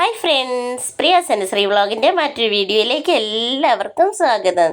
Hi friends, പ്രിയ സെൻശ്രീ വ്ളോഗിൻ്റെ മറ്റൊരു വീഡിയോയിലേക്ക് എല്ലാവർക്കും സ്വാഗതം.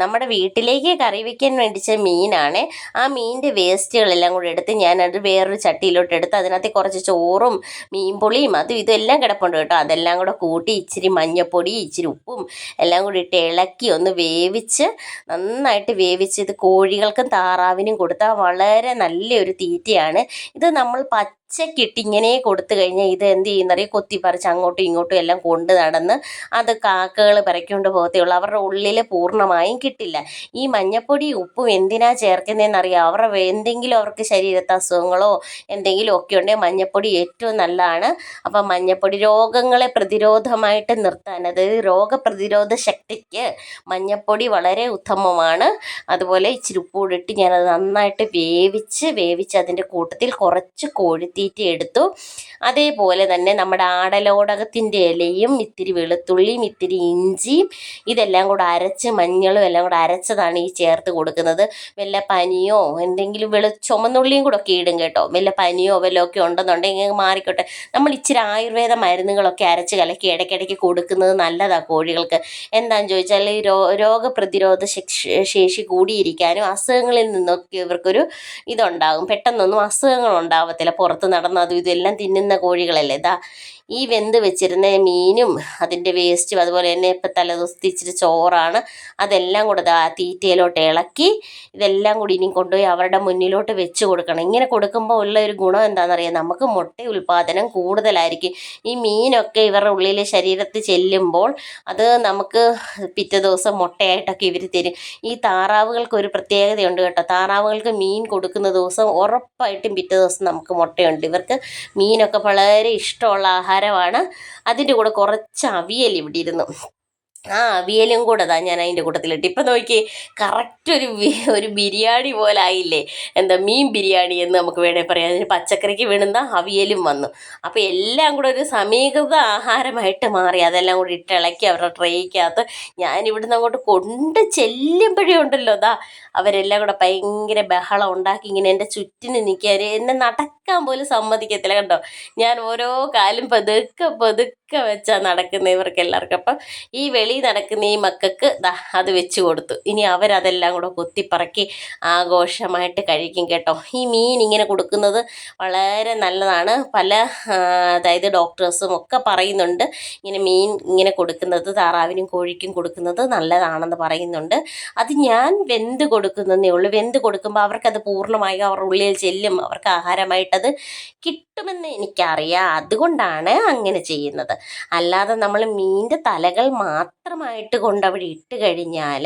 നമ്മുടെ വീട്ടിലേക്ക് കറി വയ്ക്കാൻ വേണ്ടിച്ച മീനാണ്. ആ മീനിൻ്റെ വേസ്റ്റുകളെല്ലാം കൂടെ എടുത്ത് ഞാനത് വേറൊരു ചട്ടിയിലോട്ട് എടുത്ത് അതിനകത്ത് കുറച്ച് ചോറും മീൻപുളിയും അതും ഇതെല്ലാം കിടപ്പുണ്ട് കേട്ടോ. അതെല്ലാം കൂടെ കൂട്ടി ഇച്ചിരി മഞ്ഞൾപ്പൊടി ഇച്ചിരി ഉപ്പും എല്ലാം കൂടി ഇട്ട് ഇളക്കി ഒന്ന് വേവിച്ച് നന്നായിട്ട് വേവിച്ച് ഇത് കോഴികൾക്കും താറാവിനും കൊടുത്താൽ വളരെ നല്ലൊരു തീറ്റയാണ്. ഇത് നമ്മൾ പച്ചക്കിട്ട് ഇങ്ങനെ കൊടുത്തു കഴിഞ്ഞാൽ ഇത് എന്ത് ചെയ്യുന്നറിയ കൊത്തിപ്പറിച്ച് അങ്ങോട്ടും ഇങ്ങോട്ടും എല്ലാം കൊണ്ട് നടന്ന് അത് കാക്കകൾ പറിക്കൊണ്ട് പോകത്തേ ഉള്ളൂ. അവരുടെ ഉള്ളിൽ പൂർണ്ണമായും കിട്ടില്ല. ഈ മഞ്ഞപ്പൊടി ഉപ്പും എന്തിനാ ചേർക്കുന്നതെന്നറിയാം. അവരുടെ എന്തെങ്കിലും അവർക്ക് ശരീരത്ത് അസുഖങ്ങളോ എന്തെങ്കിലും ഒക്കെ ഉണ്ടെങ്കിൽ മഞ്ഞപ്പൊടി ഏറ്റവും നല്ലതാണ്. അപ്പം മഞ്ഞപ്പൊടി രോഗങ്ങളെ പ്രതിരോധമായിട്ട് നിർത്താൻ, അതായത് രോഗപ്രതിരോധ ശക്തിക്ക് മഞ്ഞപ്പൊടി വളരെ ഉത്തമമാണ്. അതുപോലെ ഇച്ചിരി ഉപ്പൂടിട്ട് ഞാനത് നന്നായിട്ട് വേവിച്ച് അതിൻ്റെ കൂട്ടത്തിൽ കുറച്ച് കോഴിത്തീറ്റ എടുത്തു. അതേപോലെ തന്നെ നമ്മുടെ ആടലോടകത്തിൻ്റെ ഇലയും ഇത്തിരി വെളുത്തുള്ളിയും ഇത്തിരി ഇഞ്ചിയും ഇതെല്ലാം കൂടെ അരച്ച് മഞ്ഞളും എല്ലാം കൂടെ അരച്ചതാണ് ഈ ചേർത്ത് കൊടുക്കുന്നത്. വല്ല പനിയോ എന്തെങ്കിലും ചുമന്നുള്ളിയും കൂടെ ഒക്കെ ഇടും കേട്ടോ. വല്ല പനിയോ വല്ലതൊക്കെ ഉണ്ടെന്നുണ്ടെങ്കിൽ മാറിക്കോട്ടെ. നമ്മൾ ഇച്ചിരി ആയുർവേദ മരുന്നുകളൊക്കെ അരച്ച് കലക്കി ഇടയ്ക്കിടയ്ക്ക് കൊടുക്കുന്നത് നല്ലതാണ് കോഴികൾക്ക്. എന്താണെന്ന് ചോദിച്ചാൽ രോഗപ്രതിരോധ ശേഷി കൂടിയിരിക്കാനും അസുഖങ്ങളിൽ നിന്നൊക്കെ ഇവർക്കൊരു ഇതുണ്ടാകും. പെട്ടെന്നൊന്നും അസുഖങ്ങൾ ഉണ്ടാവത്തില്ല. പുറത്ത് നടന്ന് അതും ഇതെല്ലാം തിന്നുന്ന കോഴികളല്ലേ. ഈ വെന്ത് വെച്ചിരുന്ന മീനും അതിൻ്റെ വേസ്റ്റും അതുപോലെ തന്നെ ഇപ്പം തലേദിവസത്തെ ഇച്ചിരി ചോറാണ്. അതെല്ലാം കൂടെ തീറ്റയിലോട്ട് ഇളക്കി ഇതെല്ലാം കൂടി ഇനി കൊണ്ടുപോയി അവരുടെ മുന്നിലോട്ട് വെച്ച് കൊടുക്കണം. ഇങ്ങനെ കൊടുക്കുമ്പോൾ ഉള്ള ഒരു ഗുണം എന്താണെന്നറിയാം, നമുക്ക് മുട്ട ഉൽപ്പാദനം കൂടുതലായിരിക്കും. ഈ മീനൊക്കെ ഇവരുടെ ഉള്ളിൽ ശരീരത്തിൽ ചെല്ലുമ്പോൾ അത് നമുക്ക് പിറ്റേ ദിവസം മുട്ടയായിട്ടൊക്കെ ഇവർ തരും. ഈ താറാവുകൾക്ക് ഒരു പ്രത്യേകതയുണ്ട് കേട്ടോ. താറാവുകൾക്ക് മീൻ കൊടുക്കുന്ന ദിവസം ഉറപ്പായിട്ടും പിറ്റേ ദിവസം നമുക്ക് മുട്ടയുണ്ട്. ഇവർക്ക് മീനൊക്കെ വളരെ ഇഷ്ടമുള്ള ആഹാരമാണ്. അതിൻ്റെ കൂടെ കുറച്ച് അവിയൽ ഇവിടെ ഇരുന്നു. ആ അവിയലും കൂടെ ഞാൻ അതിൻ്റെ കൂട്ടത്തിലിട്ട്. ഇപ്പം നോക്കി കറക്റ്റ് ഒരു ബിരിയാണി പോലെ ആയില്ലേ. എന്താ മീൻ ബിരിയാണി എന്ന് നമുക്ക് വേണേൽ പറയാം. അതിന് പച്ചക്കറിക്ക് വേണ്ടുന്ന അവിയലും വന്നു. അപ്പോൾ എല്ലാം കൂടെ ഒരു സമീകൃത ആഹാരമായിട്ട് മാറി. അതെല്ലാം കൂടി ഇട്ട് ഇളക്കി അവരുടെ ട്രേക്കകത്ത് ഞാനിവിടുന്ന് അങ്ങോട്ട് കൊണ്ട് ചെല്ലുമ്പോഴേ ഉണ്ടല്ലോ അവരെല്ലാം കൂടെ ഭയങ്കര ബഹളം ഉണ്ടാക്കി ഇങ്ങനെ എൻ്റെ ചുറ്റിന് നിൽക്കാൻ, എന്നെ നടക്കാൻ പോലും സമ്മതിക്കത്തില്ല കണ്ടോ. ഞാൻ ഓരോ കാലും പതുക്കെ വെച്ചാൽ നടക്കുന്ന ഇവർക്ക് എല്ലാവർക്കും. അപ്പം ഈ നടക്കുന്ന ഈ മക്കൾക്ക് അത് വെച്ച് കൊടുത്തു. ഇനി അവരതെല്ലാം കൂടെ കൊത്തിപ്പറക്കി ആഘോഷമായിട്ട് കഴിക്കും കേട്ടോ. ഈ മീൻ ഇങ്ങനെ കൊടുക്കുന്നത് വളരെ നല്ലതാണ്. അതായത് ഡോക്ടേഴ്സും ഒക്കെ പറയുന്നുണ്ട് ഇങ്ങനെ മീൻ ഇങ്ങനെ കൊടുക്കുന്നത് താറാവിനും കോഴിക്കും കൊടുക്കുന്നത് നല്ലതാണെന്ന് പറയുന്നുണ്ട്. അത് ഞാൻ വെന്ത് കൊടുക്കുന്നതേ ഉള്ളൂ. വെന്ത് കൊടുക്കുമ്പോൾ അവർക്കത് പൂർണ്ണമായി അവരുടെ ഉള്ളിൽ ചെല്ലും. അവർക്ക് ആഹാരമായിട്ടത് കിട്ടുമെന്ന് എനിക്കറിയാം. അതുകൊണ്ടാണ് അങ്ങനെ ചെയ്യുന്നത്. അല്ലാതെ നമ്മൾ മീനിൻ്റെ തലകൾ മാത്രമായിട്ട് കൊണ്ടവിടെ ഇട്ട് കഴിഞ്ഞാൽ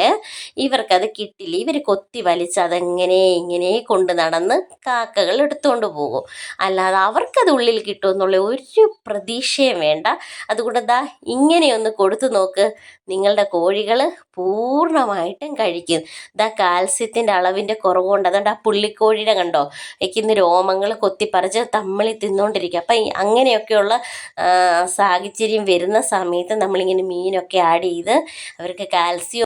ഇവർക്കത് കിട്ടില്ല. ഇവർ കൊത്തി വലിച്ച് അതെങ്ങനെ ഇങ്ങനെ കൊണ്ട് നടന്ന് കാക്കകൾ എടുത്തുകൊണ്ട് പോകും. അല്ലാതെ അവർക്കത് ഉള്ളിൽ കിട്ടുമെന്നുള്ള ഒരു പ്രതീക്ഷയും വേണ്ട. അതുകൊണ്ട് ഇങ്ങനെയൊന്ന് കൊടുത്തു നോക്ക്. നിങ്ങളുടെ കോഴികൾ പൂർണ്ണമായിട്ടും കഴിക്കും. കാൽസ്യത്തിൻ്റെ അളവിൻ്റെ കുറവുകൊണ്ട് അതുകൊണ്ട് ആ പുള്ളിക്കോഴിയുടെ കണ്ടോ ഇന്ന് രോമങ്ങൾ കൊത്തിപ്പറിച്ച് തമ്മിൽ തിന്നുകൊണ്ടിരിക്കുക. അപ്പം അങ്ങനെയൊക്കെയുള്ള സാഹചര്യം വരുന്ന സമയത്ത് നമ്മളിങ്ങനെ മീനൊക്കെ ആഡ് ചെയ്ത് അവർക്ക് കാൽസ്യം